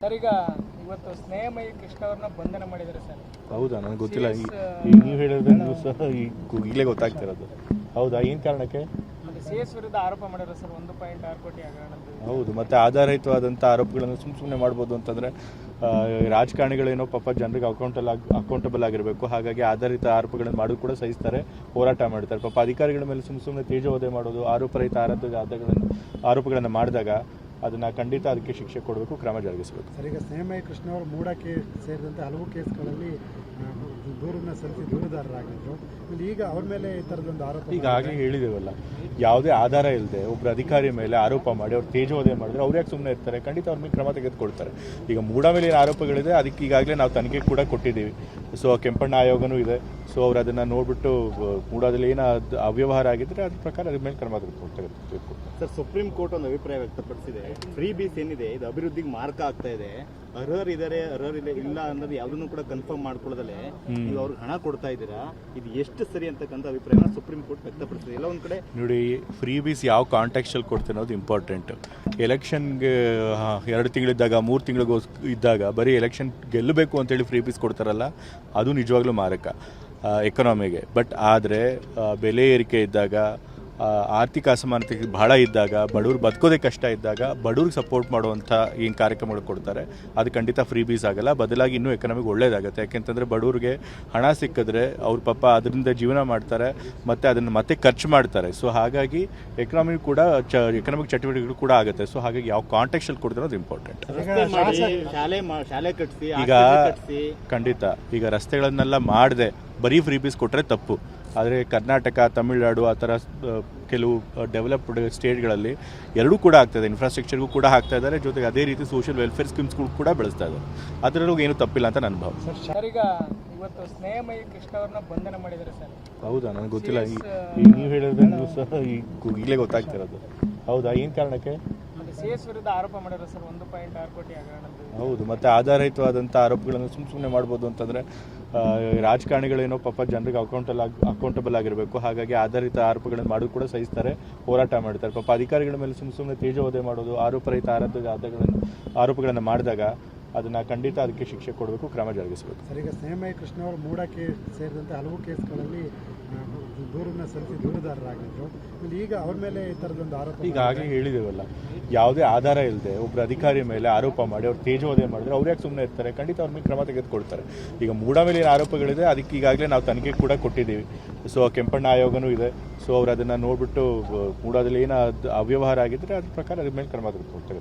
Sir, ಈಗ ಇವತ್ತು ಸ್ನೇಹಮಯಿ ಕೃಷ್ಣ ಅವ್ರನ್ನ ಬಂಧನ ಮಾಡಿದ್ದಾರೆ ಸರ್. ಹೌದಾ? ನನಗೆ ಗೊತ್ತಿಲ್ಲ. ನೀವು ಹೇಳಿದ್ರೆ ಸಹ ಈಗಲೇ ಗೊತ್ತಾಗ್ತಿರೋದು. ಹೌದಾ? ಏನು ಕಾರಣಕ್ಕೆ? ಸಿಎಸ್ ವಿರುದ್ಧ ಆರೋಪ ಮಾಡಿದ್ರು ಸರ್, 1.6 ಕೋಟಿ ಹಗರಣದ್ದು. ಹೌದು, ಮತ್ತೆ ಆಧಾರಯುತವಾದಂಥ ಆರೋಪಗಳನ್ನು ಸುಮ್ಮನೆ ಮಾಡ್ಬೋದು ಅಂತಂದರೆ ರಾಜಕಾರಣಿಗಳೇನೋ ಪಾಪ ಜನರಿಗೆ ಅಕೌಂಟಬಲ್ ಆಗಿರಬೇಕು. ಹಾಗಾಗಿ ಆಧಾರಿತ ಆರೋಪಗಳನ್ನು ಮಾಡೋದು ಕೂಡ ಸಹಿಸ್ತಾರೆ, ಹೋರಾಟ ಮಾಡ್ತಾರೆ. ಪಾಪ ಅಧಿಕಾರಿಗಳ ಮೇಲೆ ಸುಮ್ಮನೆ ತೇಜೋವಧೆ ಮಾಡೋದು, ಆರೋಪರಹಿತ ಆರೋಪಗಳನ್ನು ಮಾಡಿದಾಗ ಅದನ್ನು ಖಂಡಿತ ಅದಕ್ಕೆ ಶಿಕ್ಷೆ ಕೊಡಬೇಕು, ಕ್ರಮ ಜರುಗಿಸಬೇಕು. ಸರ್, ಈಗ ಸ್ನೇಹಮಯಿ ಕೃಷ್ಣ ಅವರು ಮೂಡ ಕೇಸ್ ಸೇರಿದಂತೆ ಹಲವು ಕೇಸ್ಗಳಲ್ಲಿ ದೂರನ್ನ ಸಲ್ಲಿಸಿ ದೂರುದಾರರಾಗಿದ್ದರು. ಈಗ ಅವ್ರ ಮೇಲೆ ಈ ಥರದೊಂದು ಆರೋಪ ಈಗಾಗಲೇ ಹೇಳಿದೇವಲ್ಲ, ಯಾವುದೇ ಆಧಾರ ಇಲ್ಲದೆ ಒಬ್ಬರು ಅಧಿಕಾರಿ ಮೇಲೆ ಆರೋಪ ಮಾಡಿ ಅವ್ರು ತೇಜೋವಧೆ ಮಾಡಿದ್ರೆ ಅವ್ರು ಯಾಕೆ ಸುಮ್ಮನೆ ಇರ್ತಾರೆ? ಖಂಡಿತ ಅವ್ರ ಮೇಲೆ ಕ್ರಮ ತೆಗೆದುಕೊಳ್ತಾರೆ. ಈಗ ಮೂಡ ಮೇಲೆ ಏನು ಆರೋಪಗಳಿದೆ ಅದಕ್ಕೆ ಈಗಾಗಲೇ ನಾವು ತನಿಖೆ ಕೂಡ ಕೊಟ್ಟಿದ್ದೀವಿ. ಸೊ ಕೆಂಪಣ್ಣ ಆಯೋಗನೂ ಇದೆ. ಸೊ ಅವ್ರು ಅದನ್ನು ನೋಡಿಬಿಟ್ಟು ಮೂಡದಲ್ಲಿ ಏನು ಅವ್ಯವಹಾರ ಆಗಿದ್ದರೆ ಅದ್ರ ಪ್ರಕಾರ ಅದ್ರ ಮೇಲೆ ಕ್ರಮ ತೆಗೆದುಕೊಳ್ಬೇಕು. ಸರ್, ಸುಪ್ರೀಂ ಕೋರ್ಟ್ ಒಂದು ಅಭಿಪ್ರಾಯ ವ್ಯಕ್ತಪಡಿಸಿದೆ. ಫ್ರೀ ಬೀಸ್ ಏನಿದೆ ಇದು ಅಭಿವೃದ್ಧಿಗೆ ಮಾರ್ಗ ಆಗ್ತಾ ಇದೆ, ಅರ್ಹರಿದ್ದಾರೆ ಇಲ್ಲ ಅನ್ನೋದು ಯಾವುದನ್ನು ಕೂಡ ಕನ್ಫರ್ಮ್ ಮಾಡ್ಕೊಳ್ಳೋದಲ್ಲೇ ನೀವು ಅವ್ರಿಗೆ ಹಣ ಕೊಡ್ತಾ ಇದ್ದೀರಾ, ಇದು ಎಷ್ಟು ಸರಿ ಅಂತಕ್ಕಂಥ ಅಭಿಪ್ರಾಯನ ಸುಪ್ರೀಂ ಕೋರ್ಟ್ ವ್ಯಕ್ತಪಡಿಸಿದೆ. ಎಲ್ಲ ಒಂದು ಕಡೆ ನೋಡಿ, ಫ್ರೀ ಬೀಸ್ ಯಾವ ಕಾಂಟೆಕ್ಸ್ಟಲ್ಲಿ ಕೊಡ್ತೀವಿ ಅನ್ನೋದು ಇಂಪಾರ್ಟೆಂಟ್. ಎಲೆಕ್ಷನ್ಗೆ 2 ತಿಂಗಳಿದ್ದಾಗ 3 ತಿಂಗಳಿಗೂ ಇದ್ದಾಗ ಬರೀ ಎಲೆಕ್ಷನ್ ಗೆಲ್ಲಬೇಕು ಅಂತೇಳಿ ಫ್ರೀ ಬೀಸ್ ಕೊಡ್ತಾರಲ್ಲ, ಅದು ನಿಜವಾಗ್ಲೂ ಮಾರಕ ಎಕನಾಮಿಗೆ. ಬಟ್ ಆದರೆ ಬೆಲೆ ಏರಿಕೆ ಇದ್ದಾಗ, ಆರ್ಥಿಕ ಅಸಮಾನತೆ ಬಹಳ ಇದ್ದಾಗ, ಬಡವ್ರು ಬದುಕೋದೇ ಕಷ್ಟ ಇದ್ದಾಗ ಬಡವ್ರಿಗೆ ಸಪೋರ್ಟ್ ಮಾಡುವಂಥ ಏನು ಕಾರ್ಯಕ್ರಮಗಳು ಕೊಡ್ತಾರೆ ಅದು ಖಂಡಿತ ಫ್ರೀ ಬೀಸ್ ಆಗಲ್ಲ. ಬದಲಾಗಿ ಇನ್ನೂ ಎಕನಾಮಿಗೆ ಒಳ್ಳೇದಾಗುತ್ತೆ. ಯಾಕೆಂತಂದರೆ ಬಡವ್ರಿಗೆ ಹಣ ಸಿಕ್ಕಿದ್ರೆ ಅವ್ರ ಪಾಪ ಅದರಿಂದ ಜೀವನ ಮಾಡ್ತಾರೆ ಮತ್ತು ಅದನ್ನು ಮತ್ತೆ ಖರ್ಚು ಮಾಡ್ತಾರೆ. ಸೊ ಹಾಗಾಗಿ ಎಕನಾಮಿಕ್ ಕೂಡ ಎಕನಾಮಿಕ್ ಚಟುವಟಿಕೆಗಳು ಕೂಡ ಆಗುತ್ತೆ. ಸೊ ಹಾಗಾಗಿ ಯಾವ ಕಾಂಟೆಕ್ಸ್ಟಲ್ಲಿ ಕೊಡ್ತಾರೆ ಅದು ಇಂಪಾರ್ಟೆಂಟ್. ಶಾಲೆ ಕಟ್ಟಿಸಿ ಈಗ ಖಂಡಿತ ಈಗ ರಸ್ತೆಗಳನ್ನೆಲ್ಲ ಮಾಡದೆ ಬರೀ ಫ್ರೀ ಬೀಸ್ ಕೊಟ್ಟರೆ ತಪ್ಪು. ಆದರೆ ಕರ್ನಾಟಕ, ತಮಿಳುನಾಡು ಆ ಥರ ಕೆಲವು ಡೆವಲಪ್ಡ್ ಸ್ಟೇಟ್ಗಳಲ್ಲಿ ಎರಡೂ ಕೂಡ ಆಗ್ತಾಯಿದೆ. ಇನ್ಫ್ರಾಸ್ಟ್ರಕ್ಚರ್ಗೂ ಕೂಡ ಹಾಕ್ತಾ ಇದ್ದಾರೆ, ಜೊತೆಗೆ ಅದೇ ರೀತಿ ಸೋಷಿಯಲ್ ವೆಲ್ಫೇರ್ ಸ್ಕೀಮ್ಸ್ಗಳು ಕೂಡ ಬೆಳೆಸ್ತಾ ಇದ್ದಾರೆ. ಅದರಲ್ಲೂ ಏನು ತಪ್ಪಿಲ್ಲ ಅಂತ ನನ್ನ ಭಾವ. ಸರ್, ಈಗ ಇವತ್ತು ಸ್ನೇಹಮಯಿ ಕೃಷ್ಣ ಅವ್ರನ್ನ ಬಂಧನ ಮಾಡಿದ್ದಾರೆ ಸರ್. ಹೌದಾ? ನನಗೆ ಗೊತ್ತಿಲ್ಲ. ನೀವು ಹೇಳಿದ್ರೆ ಸಹ ಈಗಲೇ ಗೊತ್ತಾಗ್ತಿರೋದು. ಹೌದಾ? ಏನು ಕಾರಣಕ್ಕೆ? ಸಿಎಸ್ ವಿರುದ್ಧ ಆರೋಪ ಮಾಡಿದ್ರು ಸರ್, 1.6 ಕೋಟಿ ಹಗರಣದ್ದು. ಹೌದು, ಮತ್ತೆ ಆಧಾರಯುತವಾದಂಥ ಆರೋಪಗಳನ್ನು ಸುಮ್ಮನೆ ಮಾಡ್ಬೋದು ಅಂತಂದರೆ ರಾಜಕಾರಣಿಗಳೇನೋ ಪಾಪ ಜನರಿಗೆ ಅಕೌಂಟಬಲ್ ಆಗಿರಬೇಕು. ಹಾಗಾಗಿ ಆಧಾರಿತ ಆರೋಪಗಳನ್ನು ಮಾಡೋದು ಕೂಡ ಸಹಿಸ್ತಾರೆ, ಹೋರಾಟ ಮಾಡ್ತಾರೆ. ಪಾಪ ಅಧಿಕಾರಿಗಳ ಮೇಲೆ ಸುಮ್ಮನೆ ತೇಜೋವಧೆ ಮಾಡೋದು, ಆರೋಪರಹಿತ ಆರೋಪಗಳನ್ನು ಮಾಡಿದಾಗ ಅದನ್ನು ಖಂಡಿತ ಅದಕ್ಕೆ ಶಿಕ್ಷೆ ಕೊಡಬೇಕು, ಕ್ರಮ ಜರುಗಿಸಬೇಕು. ಸರ್, ಈಗ ಸ್ನೇಹಮಯಿ ಕೃಷ್ಣ ಅವರು ಮೂಡ ಕೇಸ್ ಸೇರಿದಂತೆ ಹಲವು ಕೇಸ್ಗಳಲ್ಲಿ ದೂರನ್ನ ಸಲ್ಲಿಸಿ ದೂರುದಾರರಾಗಿದ್ದರು. ಈಗ ಅವ್ರ ಮೇಲೆ ಈ ಥರದೊಂದು ಆರೋಪ ಈಗಾಗಲೇ ಹೇಳಿದೇವಲ್ಲ, ಯಾವುದೇ ಆಧಾರ ಇಲ್ಲದೆ ಒಬ್ಬರು ಅಧಿಕಾರಿ ಮೇಲೆ ಆರೋಪ ಮಾಡಿ ಅವ್ರು ತೇಜೋವಧೆ ಮಾಡಿದ್ರೆ ಅವ್ರು ಯಾಕೆ ಸುಮ್ಮನೆ ಇರ್ತಾರೆ? ಖಂಡಿತ ಅವ್ರ ಮೇಲೆ ಕ್ರಮ ತೆಗೆದುಕೊಳ್ತಾರೆ. ಈಗ ಮೂಡ ಮೇಲೆ ಏನು ಆರೋಪಗಳಿದೆ ಅದಕ್ಕೆ ಈಗಾಗಲೇ ನಾವು ತನಿಖೆ ಕೂಡ ಕೊಟ್ಟಿದ್ದೀವಿ. ಸೊ ಕೆಂಪಣ್ಣ ಆಯೋಗನೂ ಇದೆ. ಸೊ ಅವ್ರು ಅದನ್ನು ನೋಡಿಬಿಟ್ಟು ಮೂಡದಲ್ಲಿ ಏನು ಅವ್ಯವಹಾರ ಆಗಿದ್ದರೆ ಅದ್ರ ಪ್ರಕಾರ ಅದ್ರ ಮೇಲೆ ಕ್ರಮ ತೆಗೆದುಕೊಳ್ತಾರೆ.